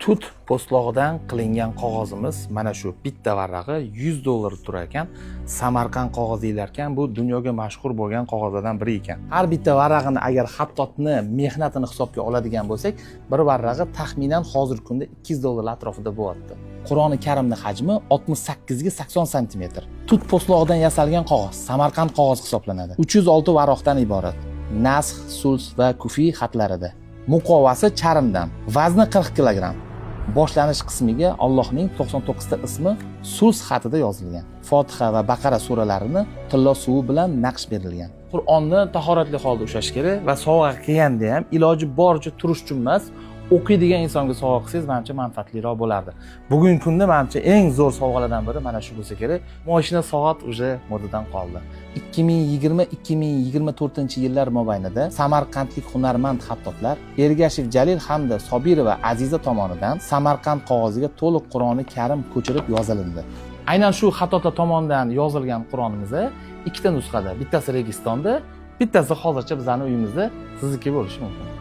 Tut po'stlog'idan qilingan qog'ozimiz mana shu bitta varag'i $100 turar ekan. Samarqand qog'oz deyilar ekan. Bu dunyoga mashhur bo'lgan qog'ozlardan biri ekan. Har bitta varag'ini agar xattotni mehnatini hisobga oladigan bo'lsak, bir varag'i taxminan hozirgi kunda $200 atrofida bo'lyapti. Qur'oni Karimning hajmi 68 ga 80 sm. Tut po'stlog'idan yasalgan qog'oz Samarqand qog'oz hisoblanadi. 306 varaqdan iborat. Nasx, sulh va kufiy xatlarida. Muqovasi charmdan, vazni 40 kg. Boshlanish qismiga Allohning 99 ta ismi sulh xatida yozilgan. Fotiha va Baqara suralarini tillo suvi bilan naqsh berilgan. Qur'onni tahoratli holda ushlash kerak va sovg'a qilganda ham iloji boricha turish uchun emas, o'qiydigan insonga sovg'a qilsangiz menimcha manfaatliroq bo'lardi. Bugungi kunda menimcha eng zo'r sovg'alardan biri mana shu bo'lsa kerak. Moshina soat уже modadan qoldi. 2020-2024-yillar mobaynida samarqandlik hunarmand xattotlar Ergashev Jalil hamda Sobirova Aziza tomonidan Samarqand qog'oziga to'liq Qur'oni Karim ko'chirib yozildi. Aynan shu xattotlar tomonidan yozilgan Qur'onimiz ikkita nusxada, bittasi Registonda, bittasi hozircha bizning uyimizda sizniki bo'lishi mumkin.